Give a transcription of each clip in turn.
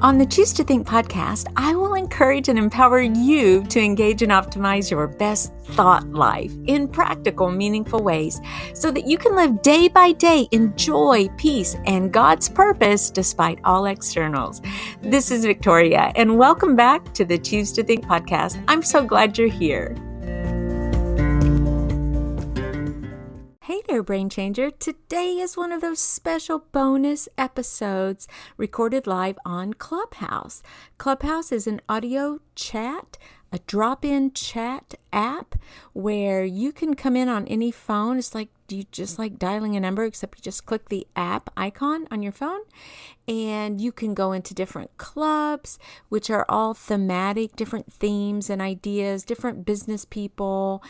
On the Choose to Think podcast, I will encourage and empower you to engage and optimize your best thought life in practical, meaningful ways so that you can live day by day in joy, peace, and God's purpose despite all externals. This is Victoria, and welcome back to the Choose to Think podcast. I'm so glad you're here. Hey there, Brain Changer. Today is one of those special bonus episodes recorded live on Clubhouse. Clubhouse is an audio chat, a drop-in chat app where you can come in on any phone. It's like you just like dialing a number, except you just click the app icon on your phone, and you can go into different clubs, which are all thematic, different themes and ideas, different business people,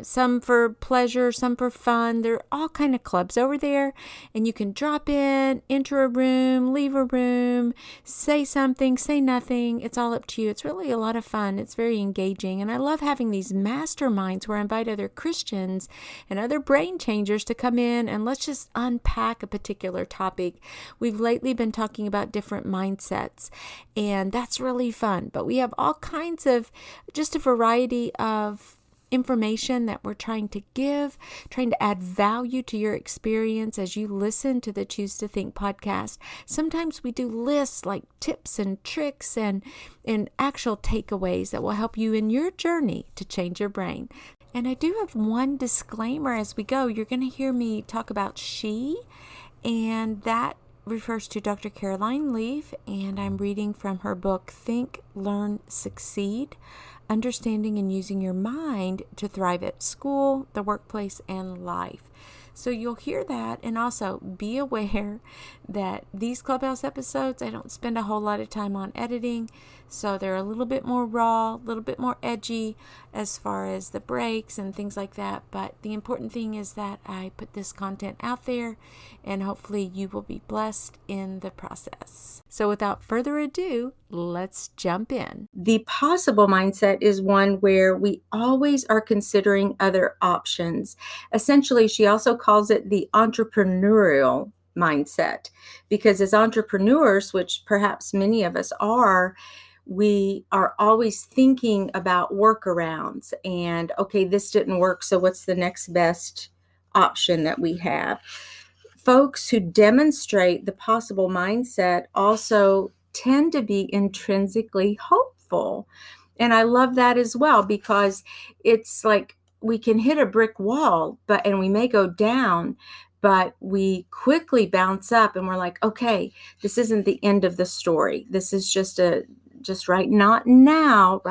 some for pleasure, some for fun. There are all kind of clubs over there, and you can drop in, enter a room, leave a room, say something, say nothing. It's all up to you. It's really a lot of fun. It's very engaging, and I love having these masterminds where I invite other Christians and other brain changers to come in and let's just unpack a particular topic. We've lately been talking about different mindsets, and that's really fun. But we have all kinds of just a variety of information that we're trying to give, trying to add value to your experience as you listen to the Choose to Think podcast. Sometimes we do lists like tips and tricks and actual takeaways that will help you in your journey to change your brain. And I do have one disclaimer as we go. You're going to hear me talk about she, and that refers to Dr. Caroline Leaf, and I'm reading from her book, Think, Learn, Succeed, Understanding and Using Your Mind to Thrive at School, the Workplace, and Life. So you'll hear that, and also be aware that these Clubhouse episodes, I don't spend a whole lot of time on editing, so they're a little bit more raw, a little bit more edgy as far as the breaks and things like that. But the important thing is that I put this content out there, and hopefully you will be blessed in the process. So without further ado, let's jump in. The possible mindset is one where we always are considering other options. Essentially, she also calls it the entrepreneurial mindset, because as entrepreneurs, which perhaps many of us are, we are always thinking about workarounds and, okay, this didn't work, so what's the next best option that we have? Folks who demonstrate the possible mindset also tend to be intrinsically hopeful. And I love that as well, because it's like we can hit a brick wall, and we may go down, but we quickly bounce up and we're like, okay, this isn't the end of the story. This is just right now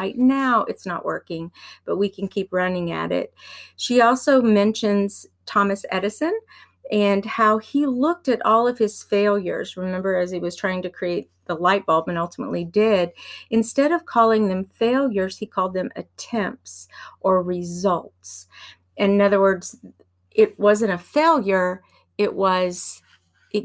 it's not working, but we can keep running at it. She also mentions Thomas Edison and how he looked at all of his failures. Remember, as he was trying to create the light bulb and ultimately did, instead of calling them failures, he called them attempts or results. In other words, it wasn't a failure. It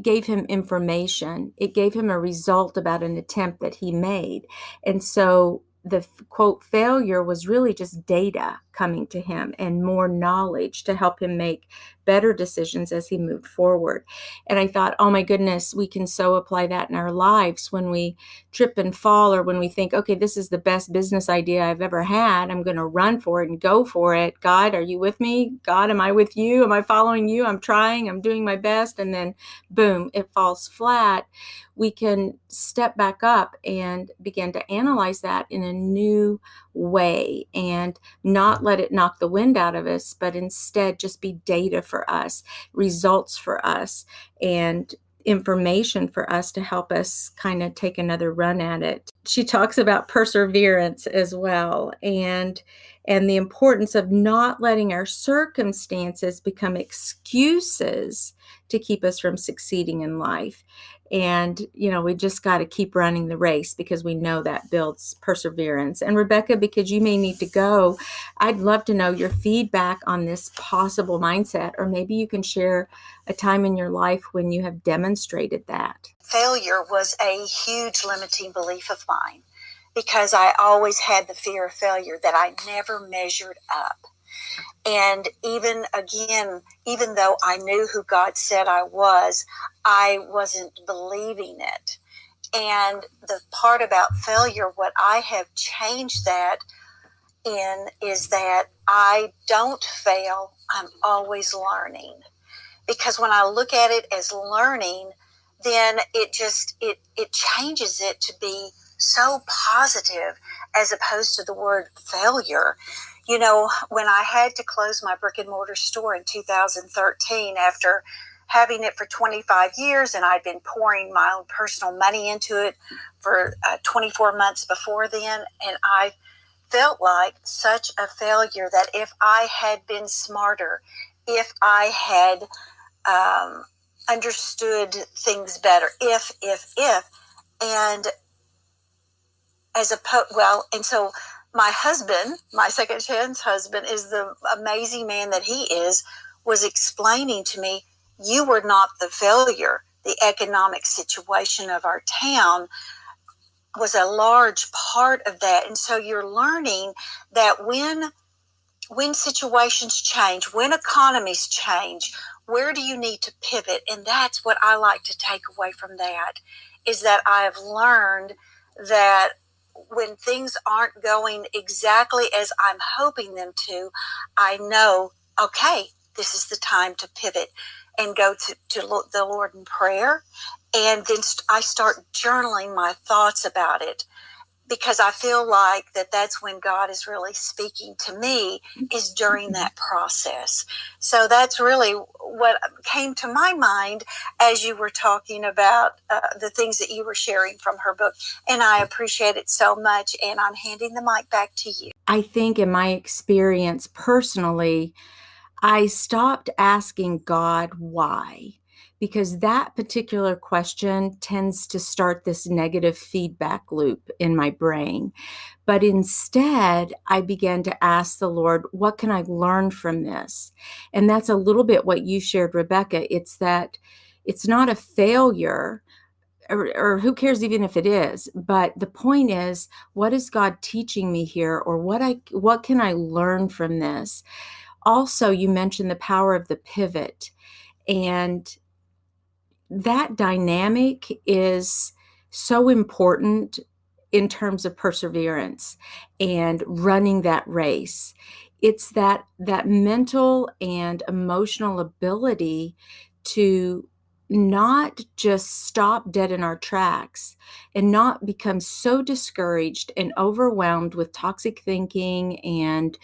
gave him information. It gave him a result about an attempt that he made. And so the quote failure was really just data coming to him and more knowledge to help him make better decisions as he moved forward. And I thought, oh my goodness, we can so apply that in our lives when we trip and fall, or when we think, okay, this is the best business idea I've ever had. I'm going to run for it and go for it. God, are you with me? God, am I with you? Am I following you? I'm trying, I'm doing my best. And then boom, it falls flat. We can step back up and begin to analyze that in a new way and not let it knock the wind out of us, but instead just be data for us, results for us, and information for us to help us kind of take another run at it. She talks about perseverance as well, and the importance of not letting our circumstances become excuses to keep us from succeeding in life. And, we just got to keep running the race, because we know that builds perseverance. And Rebecca, because you may need to go, I'd love to know your feedback on this possible mindset, or maybe you can share a time in your life when you have demonstrated that. Failure was a huge limiting belief of mine, because I always had the fear of failure, that I never measured up. And even though I knew who God said I wasn't believing it. And the part about failure, what I have changed that in is that I don't fail. I'm always learning. Because when I look at it as learning, then it changes it to be so positive as opposed to the word failure. You know, when I had to close my brick and mortar store in 2013 after having it for 25 years, and I'd been pouring my own personal money into it for 24 months before then, and I felt like such a failure that if I had been smarter, if I had understood things better, if, and and so my husband, my second chance husband, is the amazing man that he is, was explaining to me, you were not the failure. The economic situation of our town was a large part of that. And so you're learning that when situations change, when economies change, where do you need to pivot? And that's what I like to take away from that, is that I've learned that when things aren't going exactly as I'm hoping them to, I know, okay, this is the time to pivot and go to the Lord in prayer. And then I start journaling my thoughts about it, because I feel like that's when God is really speaking to me, is during that process. So that's really what came to my mind as you were talking about the things that you were sharing from her book. And I appreciate it so much. And I'm handing the mic back to you. I think in my experience personally, I stopped asking God why, because that particular question tends to start this negative feedback loop in my brain. But instead, I began to ask the Lord, what can I learn from this? And that's a little bit what you shared, Rebecca. It's that it's not a failure, or who cares even if it is, but the point is, what is God teaching me here, or what can I learn from this? Also, you mentioned the power of the pivot, and that dynamic is so important in terms of perseverance and running that race. It's that mental and emotional ability to not just stop dead in our tracks and not become so discouraged and overwhelmed with toxic thinking and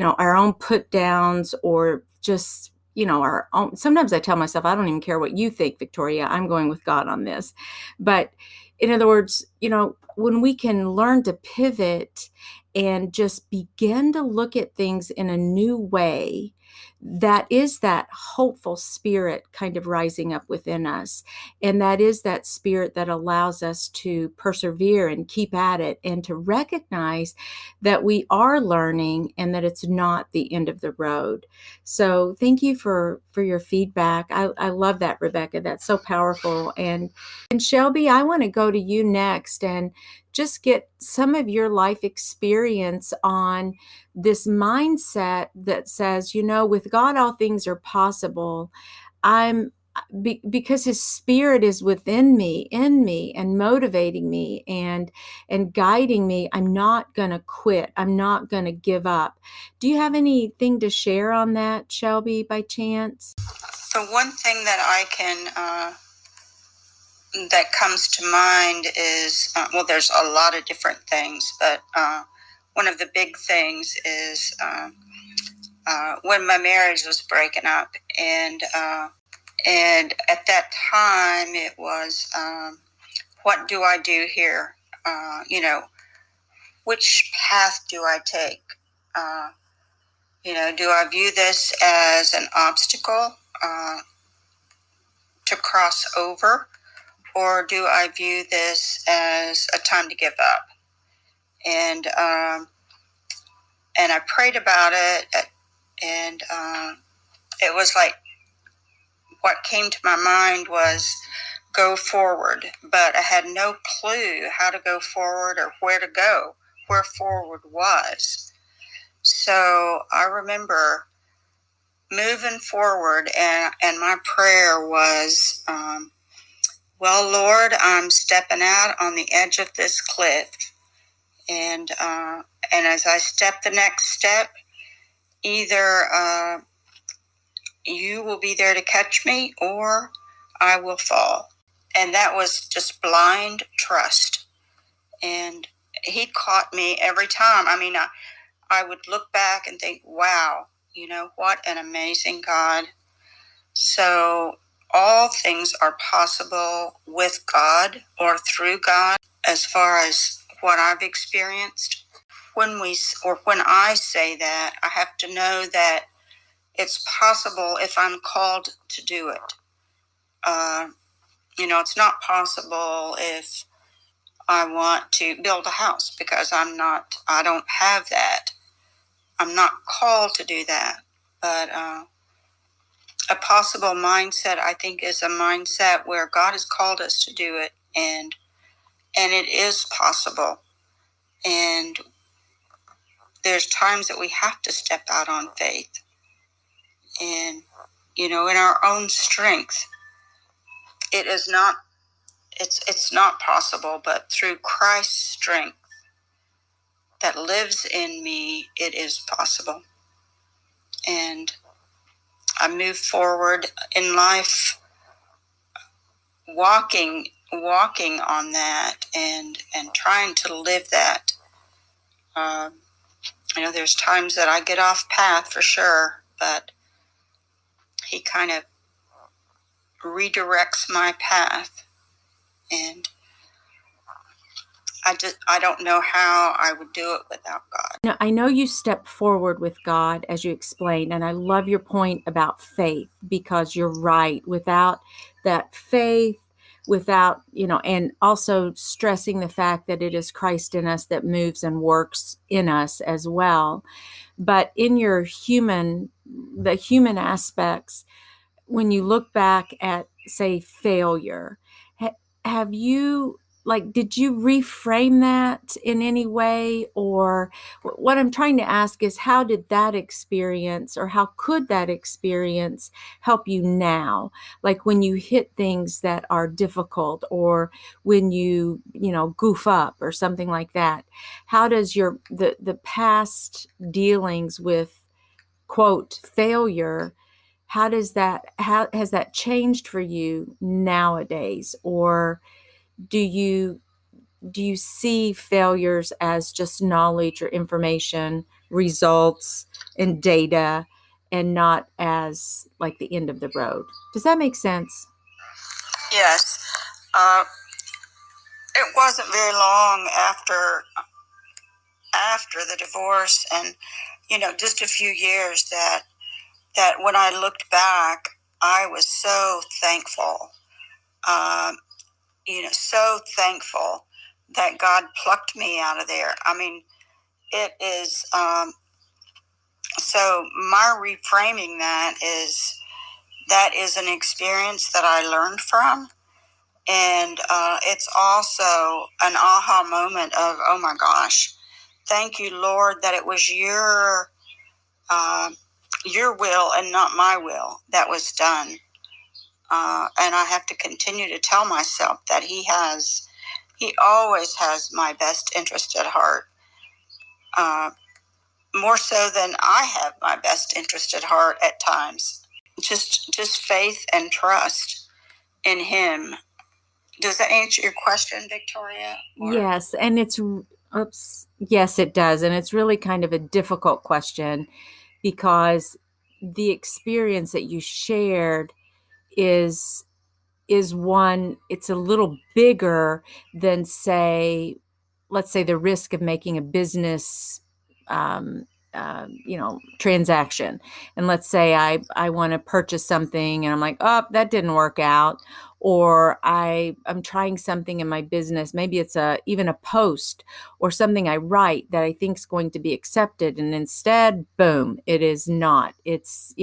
our own put downs, or just our own. Sometimes I tell myself, I don't even care what you think, Victoria, I'm going with God on this. But in other words, when we can learn to pivot and just begin to look at things in a new way, that is that hopeful spirit kind of rising up within us. And that is that spirit that allows us to persevere and keep at it, and to recognize that we are learning and that it's not the end of the road. So thank you for your feedback. I love that, Rebecca. That's so powerful. And Shelby, I want to go to you next and just get some of your life experience on this mindset that says, with God, all things are possible. Because his spirit is within me, in me, and motivating me and guiding me, I'm not going to quit. I'm not going to give up. Do you have anything to share on that, Shelby, by chance? The one thing that I can that comes to mind is, there's a lot of different things, but one of the big things is when my marriage was breaking up, and at that time it was, what do I do here? Which path do I take? Do I view this as an obstacle to cross over? Or do I view this as a time to give up? And I prayed about it, and it was like what came to my mind was go forward, but I had no clue how to go forward or where to go, where forward was. So I remember moving forward, and my prayer was, well, Lord, I'm stepping out on the edge of this cliff. And as I step the next step, either you will be there to catch me or I will fall. And that was just blind trust. And he caught me every time. I mean, I would look back and think, wow, what an amazing God. So all things are possible with God or through God, as far as what I've experienced. When I say that, I have to know that it's possible if I'm called to do it. It's not possible if I want to build a house, because I don't have that. I'm not called to do that. But a possible mindset, I think, is a mindset where God has called us to do it, and it is possible. And there's times that we have to step out on faith. And, in our own strength, it's not possible, but through Christ's strength that lives in me, it is possible. And I move forward in life walking on that and trying to live that. There's times that I get off path for sure, but he kind of redirects my path, and I don't know how I would do it without God. Now, I know you step forward with God, as you explained, and I love your point about faith, because you're right. Without that faith, without, and also stressing the fact that it is Christ in us that moves and works in us as well. But in the human aspects, when you look back at, say, failure, have you, did you reframe that in any way? Or what I'm trying to ask is, how did that experience, or how could that experience help you now? Like when you hit things that are difficult, or when you goof up or something like that, how does the past dealings with, quote, failure, how has that changed for you nowadays? Or do you see failures as just knowledge or information, results and data, and not as like the end of the road? Does that make sense? Yes. It wasn't very long after the divorce, and just a few years, that when I looked back, I was so thankful. So thankful that God plucked me out of there. I mean, it is, so my reframing that is an experience that I learned from. And it's also an aha moment of, oh my gosh, thank you, Lord, that it was your will and not my will that was done. And I have to continue to tell myself that he always has my best interest at heart, more so than I have my best interest at heart at times. Just faith and trust in him. Does that answer your question, Victoria? Yes, and yes, it does. And it's really kind of a difficult question, because the experience that you shared is one, it's a little bigger than, let's say the risk of making a business transaction. And let's say I want to purchase something, and I'm like, oh, that didn't work out. Or I'm trying something in my business. Maybe it's even a post or something I write that I think is going to be accepted, and instead, boom, it is not. It's,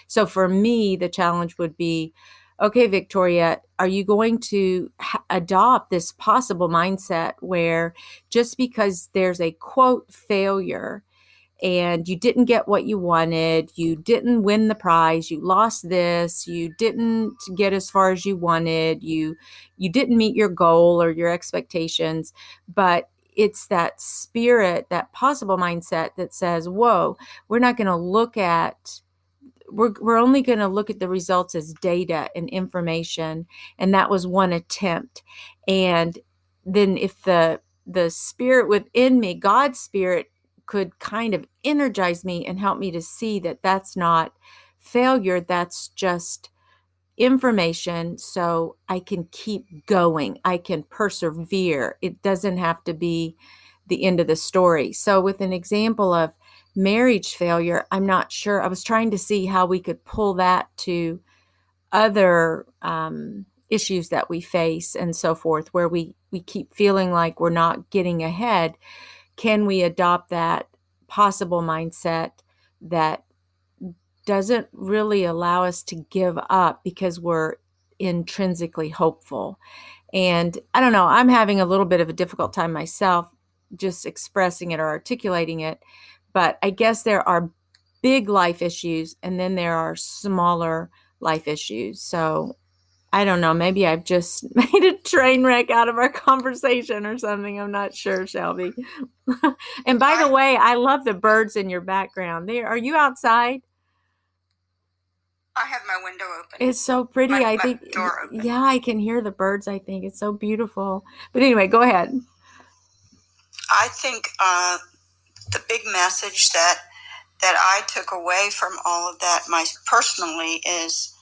so for me, the challenge would be, okay, Victoria, are you going to adopt this possible mindset where just because there's a, quote, failure, and you didn't get what you wanted, you didn't win the prize, you lost this, you didn't get as far as you wanted, you didn't meet your goal or your expectations. But it's that spirit, that possible mindset that says, whoa, we're not going to look at we're only going to look at the results as data and information, and that was one attempt. And then if the spirit within me, God's spirit, could kind of energize me and help me to see that that's not failure, that's just information, so I can keep going, I can persevere. It doesn't have to be the end of the story. So with an example of marriage failure, I'm not sure. I was trying to see how we could pull that to other issues that we face and so forth, where we keep feeling like we're not getting ahead. Can we adopt that possible mindset that doesn't really allow us to give up because we're intrinsically hopeful? And I don't know, I'm having a little bit of a difficult time myself just expressing it or articulating it. But I guess there are big life issues, and then there are smaller life issues. So I don't know, maybe I've just made a train wreck out of our conversation or something. I'm not sure, Shelby. And by the way, I love the birds in your background. Are you outside? I have my window open. It's so pretty. I think, my door open. Yeah, I can hear the birds. I think it's so beautiful. But anyway, go ahead. I think the big message that I took away from all of that, personally, is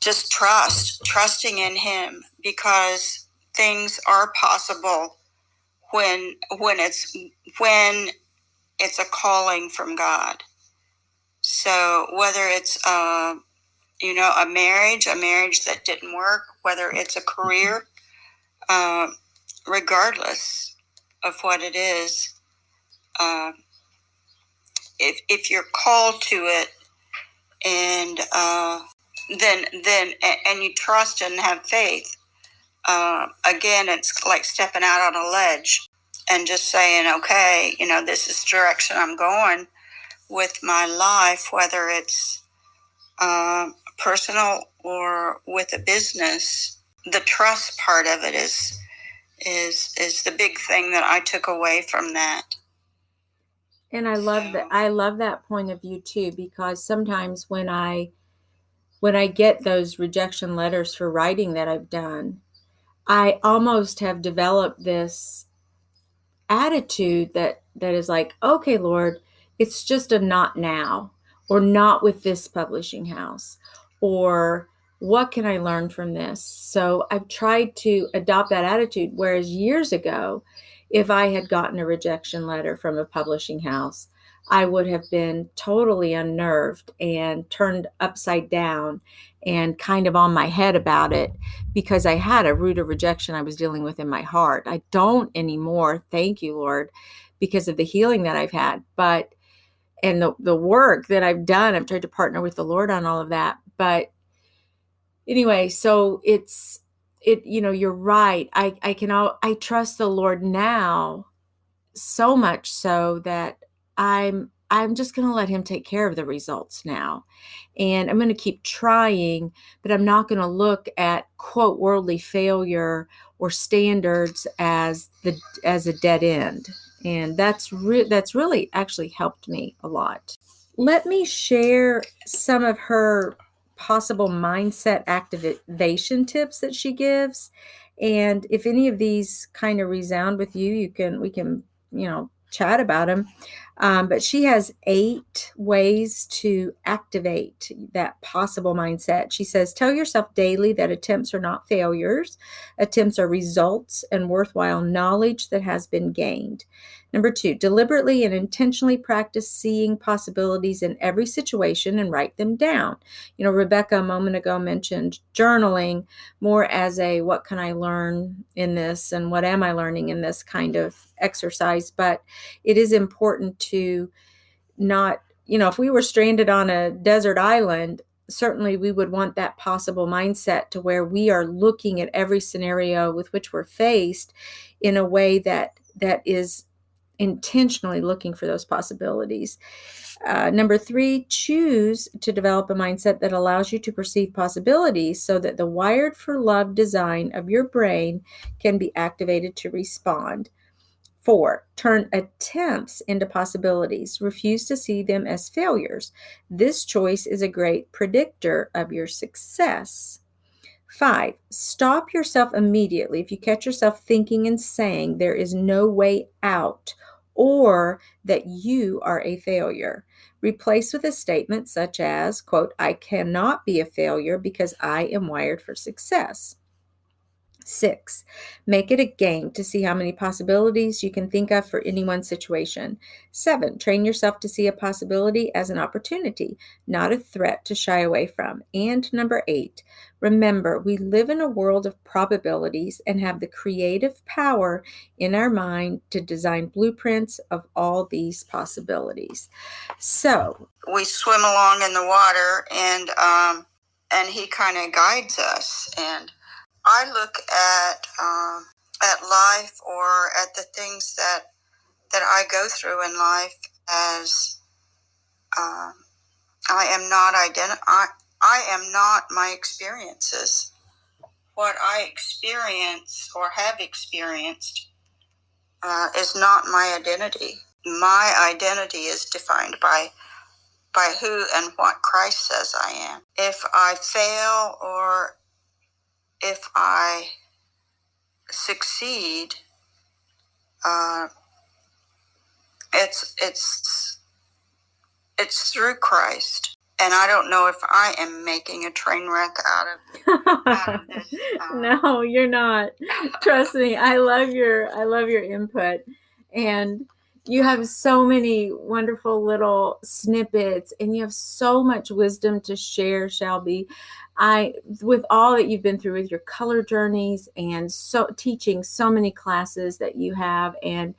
just trusting in Him, because things are possible when it's a calling from God. So whether it's a marriage that didn't work, whether it's a career, regardless of what it is, if you're called to it, and then you trust and have faith, again, it's like stepping out on a ledge and just saying, okay, this is the direction I'm going with my life, whether it's personal or with a business. The trust part of it is the big thing that I took away from that. And I love that. I love that point of view too, because sometimes when I get those rejection letters for writing that I've done, I almost have developed this attitude that is like, okay, Lord, it's just a not now, or not with this publishing house, or what can I learn from this? So I've tried to adopt that attitude. Whereas years ago, if I had gotten a rejection letter from a publishing house, I would have been totally unnerved and turned upside down and kind of on my head about it, because I had a root of rejection I was dealing with in my heart. I don't anymore, thank you, Lord, because of the healing that I've had. And the work that I've done, I've tried to partner with the Lord on all of that. But anyway, so you're right. I trust the Lord now, so much so that I'm just going to let Him take care of the results now. And I'm going to keep trying, but I'm not going to look at, quote, worldly failure or standards as a dead end. And that's really actually helped me a lot. Let me share some of her possible mindset activation tips that she gives. And if any of these kind of resound with you, we can chat about them. But she has 8 ways to activate that possible mindset. She says, tell yourself daily that attempts are not failures. Attempts are results and worthwhile knowledge that has been gained. Number 2, deliberately and intentionally practice seeing possibilities in every situation and write them down. Rebecca a moment ago mentioned journaling more as a what can I learn in this and what am I learning in this kind of exercise. But it is important to not, if we were stranded on a desert island, certainly we would want that possible mindset to where we are looking at every scenario with which we're faced in a way that is intentionally looking for those possibilities. Number 3, choose to develop a mindset that allows you to perceive possibilities so that the wired for love design of your brain can be activated to respond. 4, turn attempts into possibilities. Refuse to see them as failures. This choice is a great predictor of your success. 5, stop yourself immediately if you catch yourself thinking and saying there is no way out or that you are a failure. Replace with a statement such as, quote, I cannot be a failure because I am wired for success. 6, make it a game to see how many possibilities you can think of for any one situation. 7, train yourself to see a possibility as an opportunity, not a threat to shy away from. And number 8, remember, we live in a world of probabilities and have the creative power in our mind to design blueprints of all these possibilities. So we swim along in the water, and he kind of guides us. And I look at life, or at the things that I go through in life, as I am not my experiences. What I experience or have experienced is not my identity. My identity is defined by who and what Christ says I am. If I fail or if I succeed, it's through Christ. And I don't know if I am making a train wreck out of this. No, you're not. Trust me. I love your input. And you have so many wonderful little snippets, and you have so much wisdom to share, Shelby. With all that you've been through with your color journeys and so teaching so many classes that you have, and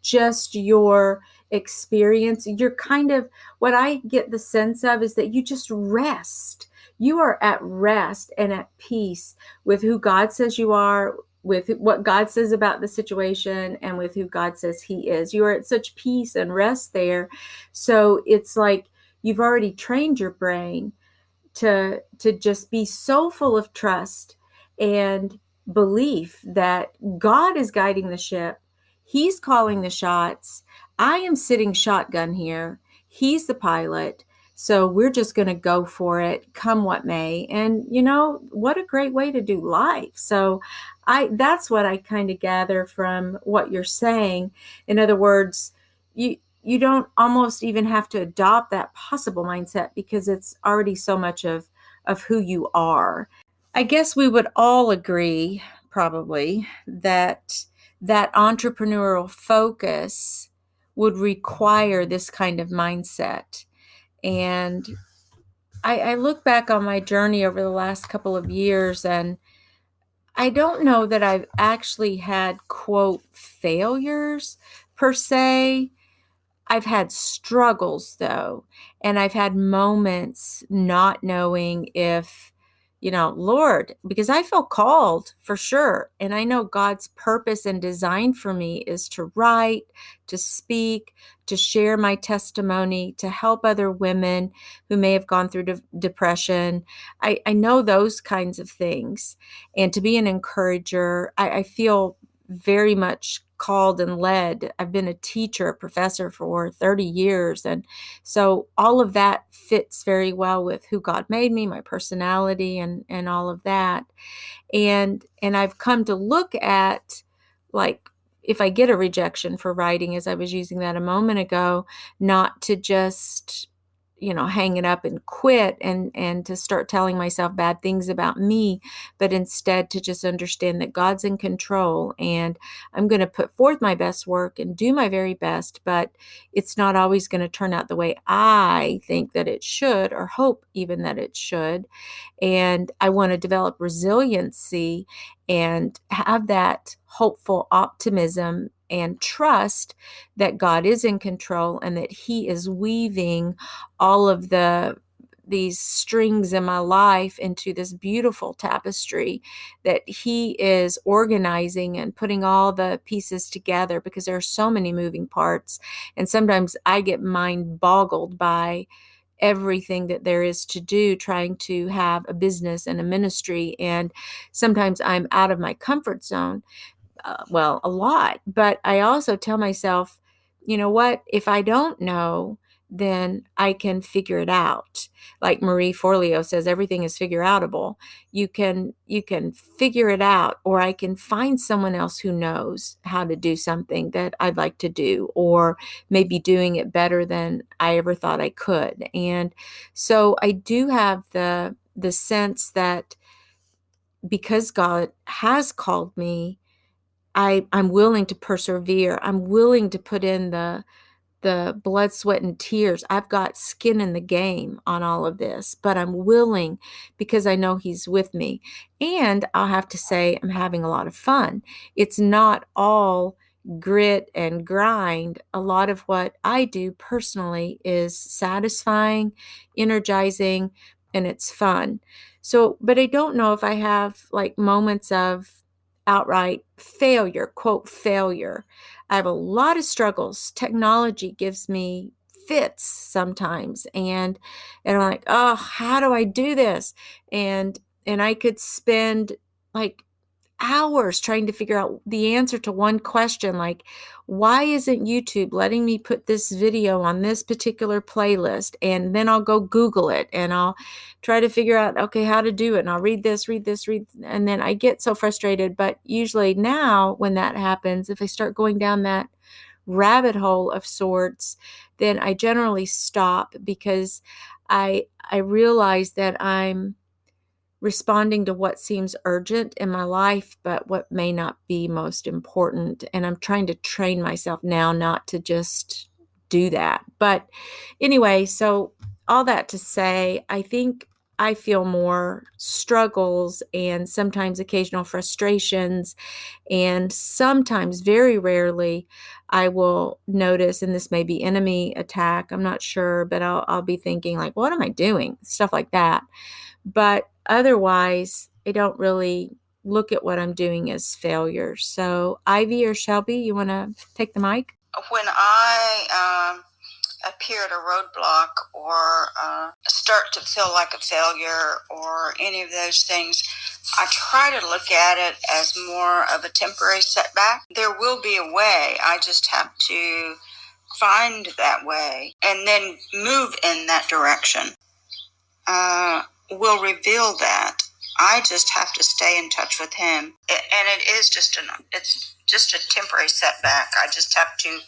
just your experience, you're kind of, what I get the sense of is that you just rest. You are at rest and at peace with who God says you are, with what God says about the situation, and with who God says He is. You are at such peace and rest there. So it's like you've already trained your brain to just be so full of trust and belief that God is guiding the ship. He's calling the shots. I am sitting shotgun here. He's the pilot. So we're just going to go for it, come what may. And what a great way to do life. So that's what I kind of gather from what you're saying. In other words, you don't almost even have to adopt that possible mindset because it's already so much of who you are. I guess we would all agree probably that entrepreneurial focus would require this kind of mindset. And I look back on my journey over the last couple of years, and I don't know that I've actually had, quote, failures per se. I've had struggles though, and I've had moments not knowing if, Lord, because I feel called for sure. And I know God's purpose and design for me is to write, to speak, to share my testimony, to help other women who may have gone through depression. I know those kinds of things. And to be an encourager, I feel very much called and led. I've been a teacher, a professor for 30 years. And so all of that fits very well with who God made me, my personality, and all of that. And I've come to look at, like, if I get a rejection for writing, as I was using that a moment ago, not to just hang it up and quit and to start telling myself bad things about me, but instead to just understand that God's in control, and I'm going to put forth my best work and do my very best, but it's not always going to turn out the way I think that it should, or hope even that it should. And I want to develop resiliency and have that hopeful optimism and trust that God is in control and that He is weaving all of the these strings in my life into this beautiful tapestry that he is organizing and putting all the pieces together, because there are so many moving parts. And sometimes I get mind boggled by everything that there is to do, trying to have a business and a ministry. And sometimes I'm out of my comfort zone. Well, a lot. But I also tell myself, you know what? If I don't know, then I can figure it out. Like Marie Forleo says, everything is figure outable. You can figure it out, or I can find someone else who knows how to do something that I'd like to do, or maybe doing it better than I ever thought I could. And so I do have the sense that because God has called me, I'm willing to persevere. I'm willing to put in the blood, sweat, and tears. I've got skin in the game on all of this, but I'm willing because I know he's with me. And I'll have to say, I'm having a lot of fun. It's not all grit and grind. A lot of what I do personally is satisfying, energizing, and it's fun. So, but I don't know if I have like moments of outright failure, quote, failure. I have a lot of struggles. Technology gives me fits sometimes, and I'm like, oh, how do I do this? And I could spend like hours trying to figure out the answer to one question, like, why isn't YouTube letting me put this video on this particular playlist? And then I'll go Google it and I'll try to figure out, okay, how to do it. And I'll read this, and then I get so frustrated. But usually now when that happens, if I start going down that rabbit hole of sorts, then I generally stop, because I realize that I'm responding to what seems urgent in my life, but what may not be most important. And I'm trying to train myself now not to just do that. But anyway, so all that to say, I think I feel more struggles and sometimes occasional frustrations. And sometimes, very rarely, I will notice, and this may be enemy attack, I'm not sure, but I'll be thinking like, what am I doing? Stuff like that. But otherwise, I don't really look at what I'm doing as failure. So, Ivy or Shelby, you want to take the mic? When I appear at a roadblock or start to feel like a failure or any of those things, I try to look at it as more of a temporary setback. There will be a way. I just have to find that way and then move in that direction. Will reveal that. I just have to stay in touch with him, and it's just a temporary setback. I just have to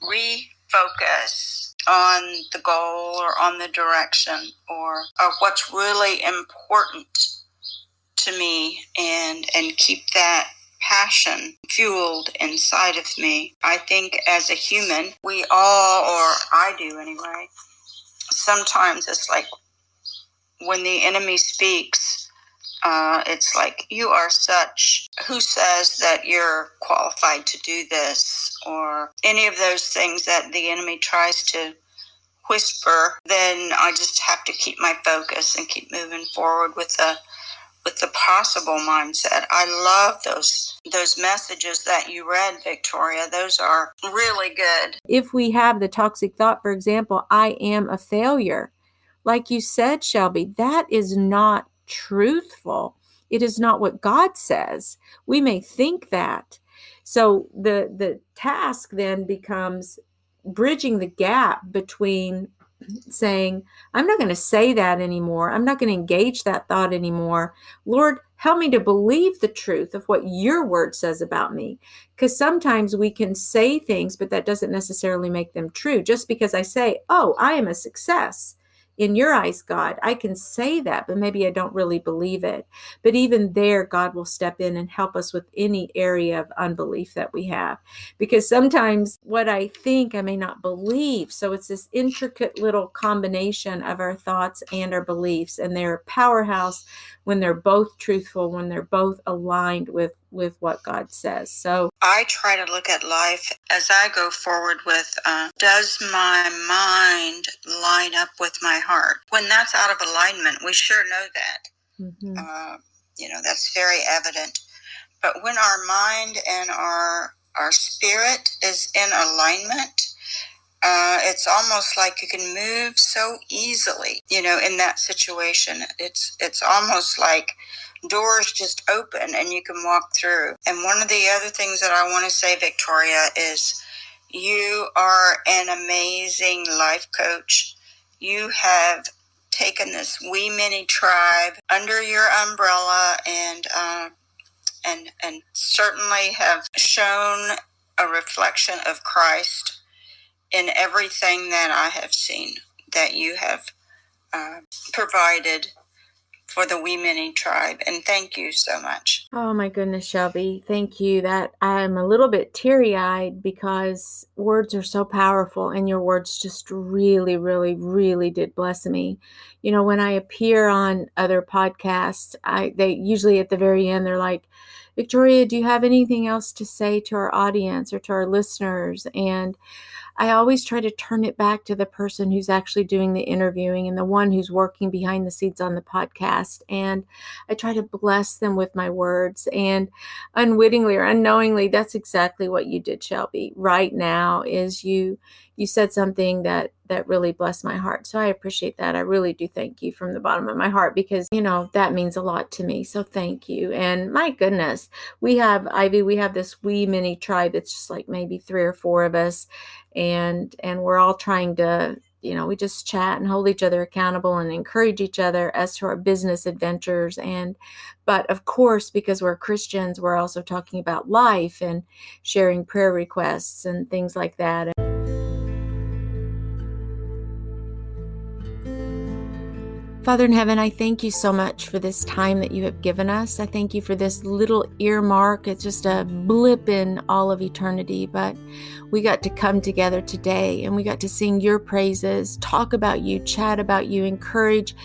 refocus on the goal or on the direction or what's really important to me, and keep that passion fueled inside of me. I think as a human, we all, or I do anyway, sometimes it's like, when the enemy speaks, it's like, you are such, who says that you're qualified to do this, or any of those things that the enemy tries to whisper. Then I just have to keep my focus and keep moving forward with the possible mindset. I love those messages that you read, Victoria. Those are really good. If we have the toxic thought, for example, I am a failure, like you said, Shelby, that is not truthful. It is not what God says. We may think that. So the task then becomes bridging the gap between saying, I'm not going to say that anymore. I'm not going to engage that thought anymore. Lord, help me to believe the truth of what your word says about me. Because sometimes we can say things, but that doesn't necessarily make them true. Just because I say, oh, I am a success in your eyes, God, I can say that, but maybe I don't really believe it. But even there, God will step in and help us with any area of unbelief that we have. Because sometimes what I think, I may not believe. So it's this intricate little combination of our thoughts and our beliefs. And they're a powerhouse when they're both truthful, when they're both aligned with with what God says. So I try to look at life as I go forward with, does my mind line up with my heart? When that's out of alignment, we sure know that. That's very evident. But when our mind and our spirit is in alignment, it's almost like you can move so easily, in that situation. It's almost like doors just open and you can walk through. And one of the other things that I want to say, Victoria, is you are an amazing life coach. You have taken this wee mini tribe under your umbrella and certainly have shown a reflection of Christ in everything that I have seen that you have provided for the Wee Mini tribe. And thank you so much. Oh my goodness, Shelby. Thank you. That I'm a little bit teary-eyed because words are so powerful, and your words just really, really, really did bless me. When I appear on other podcasts, they usually at the very end, they're like, Victoria, do you have anything else to say to our audience or to our listeners? And I always try to turn it back to the person who's actually doing the interviewing and the one who's working behind the scenes on the podcast. And I try to bless them with my words. And unwittingly or unknowingly, that's exactly what you did, Shelby. Right now is you said something that really blessed my heart. So I appreciate that. I really do thank you from the bottom of my heart because, that means a lot to me. So thank you. And my goodness, we have this wee mini tribe. It's just like maybe 3 or 4 of us. And we're all trying to, we just chat and hold each other accountable and encourage each other as to our business adventures. But of course, because we're Christians, we're also talking about life and sharing prayer requests and things like that. Father in heaven, I thank you so much for this time that you have given us. I thank you for this little earmark. It's just a blip in all of eternity, but we got to come together today and we got to sing your praises, talk about you, chat about you, encourage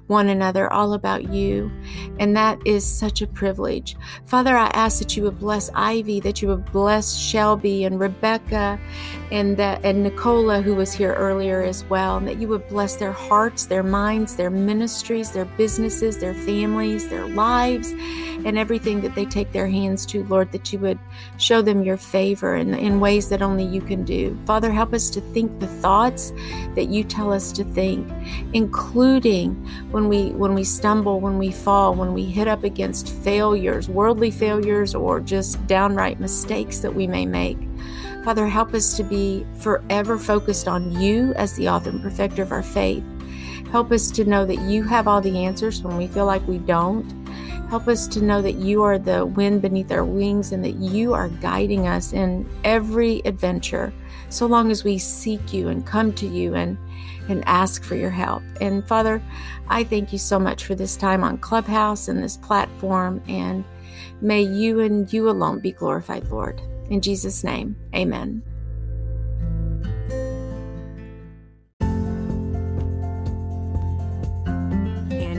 one another all about you. And that is such a privilege. Father, I ask that you would bless Ivy, that you would bless Shelby and Rebecca and Nicola, who was here earlier as well, and that you would bless their hearts, their minds, their ministries, their businesses, their families, their lives, and everything that they take their hands to, Lord, that you would show them your favor in ways that only you can do. Father, help us to think the thoughts that you tell us to think, including when we stumble, when we fall, when we hit up against failures, worldly failures, or just downright mistakes that we may make. Father, help us to be forever focused on you as the author and perfecter of our faith. Help us to know that you have all the answers when we feel like we don't. Help us to know that you are the wind beneath our wings and that you are guiding us in every adventure, so long as we seek you and come to you and ask for your help. And Father, I thank you so much for this time on Clubhouse and this platform, and may you and you alone be glorified, Lord. In Jesus' name, amen.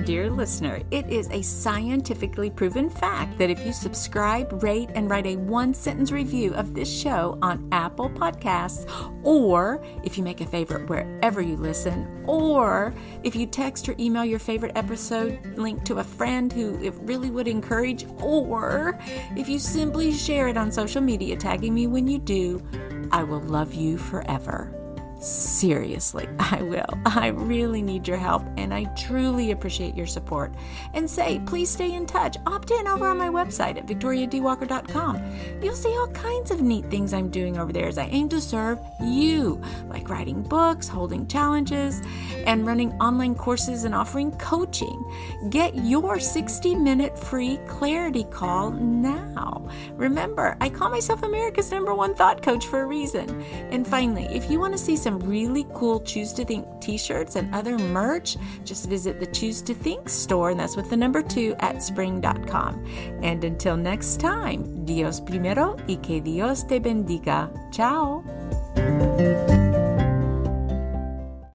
Dear listener, it is a scientifically proven fact that if you subscribe, rate, and write a 1-sentence review of this show on Apple Podcasts, or if you make a favorite wherever you listen, or if you text or email your favorite episode link to a friend who it really would encourage, or if you simply share it on social media, tagging me when you do, I will love you forever. Seriously, I will. I really need your help, and I truly appreciate your support. And please stay in touch. Opt in over on my website at victoriadwalker.com. You'll see all kinds of neat things I'm doing over there as I aim to serve you, like writing books, holding challenges, and running online courses and offering coaching. Get your 60-minute free clarity call now. Remember, I call myself America's #1 thought coach for a reason. And finally, if you want to see some really cool Choose to Think t-shirts and other merch, just visit the Choose to Think store, and that's with the number 2 at spring.com. And until next time, Dios primero y que Dios te bendiga. Ciao.